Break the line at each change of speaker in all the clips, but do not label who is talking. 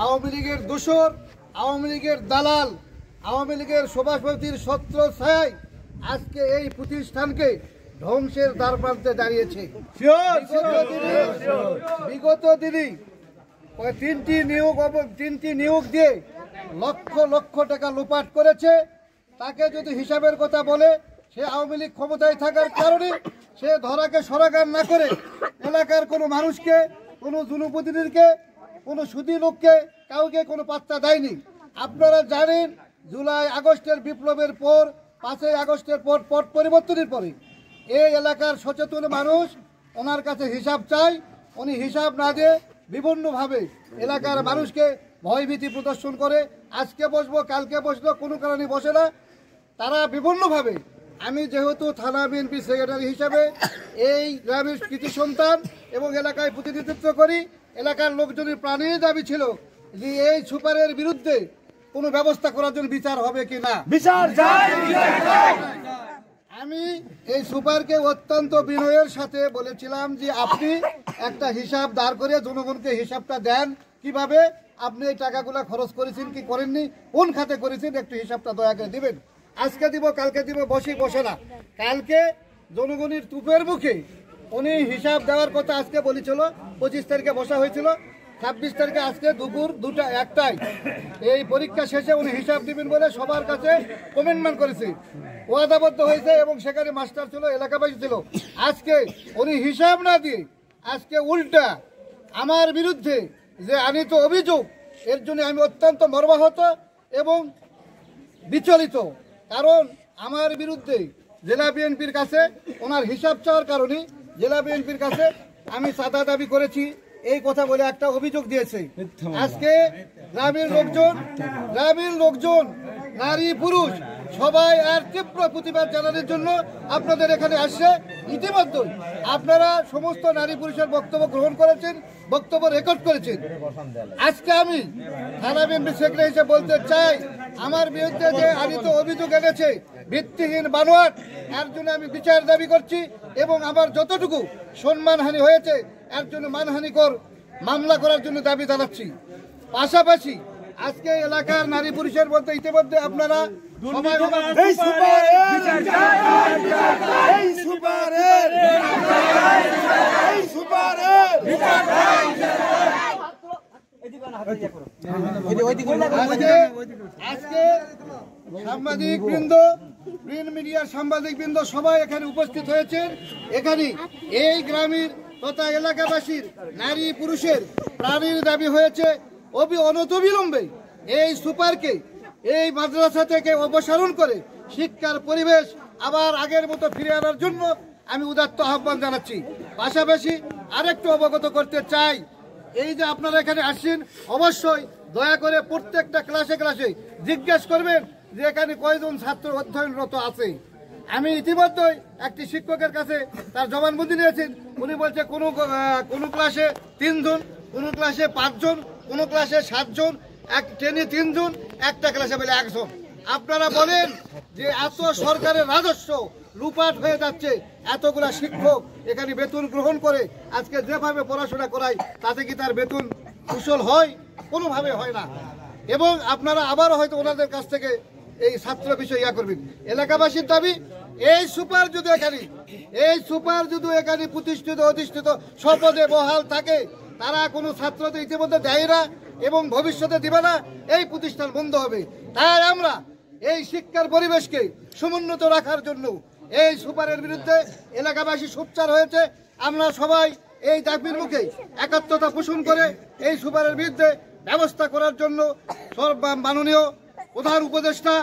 আওয়ামী লীগের দোসর, আওয়ামী লীগের দালাল, আওয়ামী লীগের সভাপতির ছত্র ছায়ায় আজকে এই প্রতিষ্ঠানকে ধ্বংসের দ্বারপ্রান্তে দাঁড়িয়েছে। বিগত দিনে তিনটি নিয়োগ দিয়ে লক্ষ লক্ষ টাকা লুপাট করেছে। তাকে যদি হিসাবের কথা বলে, সে আওয়ামী লীগ ক্ষমতায় থাকার কারণে সে ধরাকে সরাগার না করে এলাকার কোনো মানুষকে, কোনো জনপ্রতিনিধিকে, কোনো সুদী লোককে, কাউকে কোনো পাত্তা দেয়নি। আপনারা জানেন, জুলাই আগস্টের বিপ্লবের পর, 5ই আগস্টের পর পট পরিবর্তনের পরে এই এলাকার সচেতন মানুষ ওনার কাছে হিসাব চায়। উনি হিসাব না দিয়ে বিভিন্নভাবে এলাকার মানুষকে ভয়ভীতি প্রদর্শন করে। আজকে বসবো, কালকে বসলো, কোনো কারণে বসে না। তারা বিভিন্নভাবে, আমি যেহেতু থানা বিএনপি সেক্রেটারি হিসাবে এই গ্রামের কৃতি সন্তান এবং এলাকায় প্রতিনিধিত্ব করি, এলাকার লোকজনের প্রাণের দাবি ছিল যে এই সুপারের বিরুদ্ধে কোনো ব্যবস্থা করার জন্য বিচার হবে কি না। আমি এই সুপারকে অত্যন্ত বিনয়ের সাথে বলেছিলাম যে আপনি একটা হিসাব দাঁড় করে জনগণকে হিসাবটা দেন, কিভাবে আপনি এই টাকাগুলো খরচ করেছেন কি করেননি, কোন খাতে করেছেন, একটু হিসাবটা দয়া করে দিবেন। আজকে দিব, কালকে দিব, বসে না। কালকে জনগণের তুপের মুখে উনি হিসাব দেওয়ার কথা আজকে বলেছিল। 25 তারিখে বসা হয়েছিল, 26 তারিখে আজকে দুপুর 2টা-1টায় এই পরীক্ষা শেষে উনি হিসাব দিবেন বলে সবার কাছে কমিটমেন্ট করেছে, ওয়াদাবদ্ধ হয়েছে এবং সেখানে মাস্টার ছিল, এলাকাবাসী ছিল। আজকে উনি হিসাব না দিয়ে আজকে উল্টা আমার বিরুদ্ধে যে আনিত অভিযোগ, এর জন্য আমি অত্যন্ত মর্মাহত এবং বিচলিত। কারণ আমার বিরুদ্ধে জেলা বিএনপির কাছে ওনার হিসাব চাওয়ার কারণে জেলা বিএনপির কাছে আমি চাঁদা দাবি করেছি, এই কথা বলে একটা অভিযোগ দিয়েছে। আজকে গ্রামের লোকজন, নারী পুরুষ সবাই আর তীব্র প্রতিবাদ জানানোর জন্য আপনাদের এখানে আসছে। ইতিমধ্যে আপনারা সমস্ত নারী পুরুষের বক্তব্য গ্রহণ করেছেন, বক্তব্য রেকর্ড করেছেন। আজকে আমি থানা বিএনপি সেক্রেটারি হিসেবে বলতে চাই, আমার বিরুদ্ধে যে আনিত অভিযোগ এনেছে ভিত্তিহীন বানোয়াট, এর জন্য আমি বিচার দাবি করছি এবং আমার যতটুকু সম্মানহানি হয়েছে এর জন্য মানহানিকর মামলা করার জন্য দাবি জানাচ্ছি। পাশাপাশি আজকে এলাকার নারী পুরুষের বলতে ইতিমধ্যে আপনারা আজকে সাংবাদিক বৃন্দ, প্রিন্ট মিডিয়ার সাংবাদিক বৃন্দ সবাই এখানে উপস্থিত হয়েছেন। এখানে এই গ্রামের তথা এলাকাবাসীর নারী পুরুষের প্রাণীর দাবি হয়েছে অনতিবিলম্বে এই সুপারকে এই মাদ্রাসা থেকে অপসারণ করে শিক্ষার পরিবেশ আবার আগের মতো ফিরে আনার জন্য আমি উদাত্ত আহ্বান জানাচ্ছি। পাশাপাশি আরেকটু অবগত করতে চাই, এই যে আপনারা এখানে আসছেন, অবশ্যই দয়া করে প্রত্যেকটা ক্লাসে জিজ্ঞেস করবেন যে এখানে কয়জন ছাত্র অধ্যয়নরত আছে। আমি ইতিমধ্যে একটি শিক্ষকের কাছে তার জবানবন্দি নিয়েছেন। উনি বলছে কোনো ক্লাসে 3 জন, কোনো ক্লাসে 5 জন, কোনো ক্লাসে 7 জন, এক ট্রেনে 3 জন, একটা ক্লাসে বলে 1 জন। আপনারা বলেন যে এত সরকারের রাজস্ব লুপাট হয়ে যাচ্ছে, এতগুলা শিক্ষক এখানে বেতন গ্রহণ করে আজকে যেভাবে পড়াশোনা করায় তাতে কি তার বেতন কুশল হয়? কোনোভাবে হয় না। এবং আপনারা আবারও হয়তো ওনাদের কাছ থেকে এই ছাত্র বিষয় করবেন। এলাকাবাসীর দাবি, এই সুপার যদি এখানে প্রতিষ্ঠিত অধিষ্ঠিত শপথে বহাল থাকে, তারা কোনো ছাত্রদের ইতিমধ্যে দেয় না এবং ভবিষ্যতে দিবে না, এই প্রতিষ্ঠান বন্ধ হবে। তাই আমরা এই শিক্ষার পরিবেশকে সমুন্নত রাখার জন্য এই সুপারের বিরুদ্ধে এলাকাবাসী সোচ্চার হয়েছে। আমরা সবাই এই দাবির মুখে একাত্মতা পোষণ করে এই সুপারের বিরুদ্ধে ব্যবস্থা করার জন্য মাননীয় প্রধান উপদেষ্টা,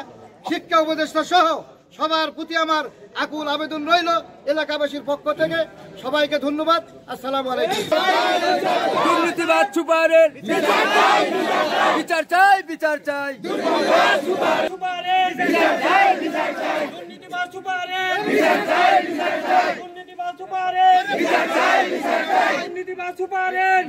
শিক্ষা উপদেষ্টা সহ সবার প্রতি আমার আকুল আবেদন রইল। এলাকাবাসীর পক্ষ থেকে সবাইকে ধন্যবাদ। আসসালামু আলাইকুম।
দুর্নীতিবাদ সুপারের বিচার চাই, বিচার চাই।
দুর্নীতিবাদ সুপারের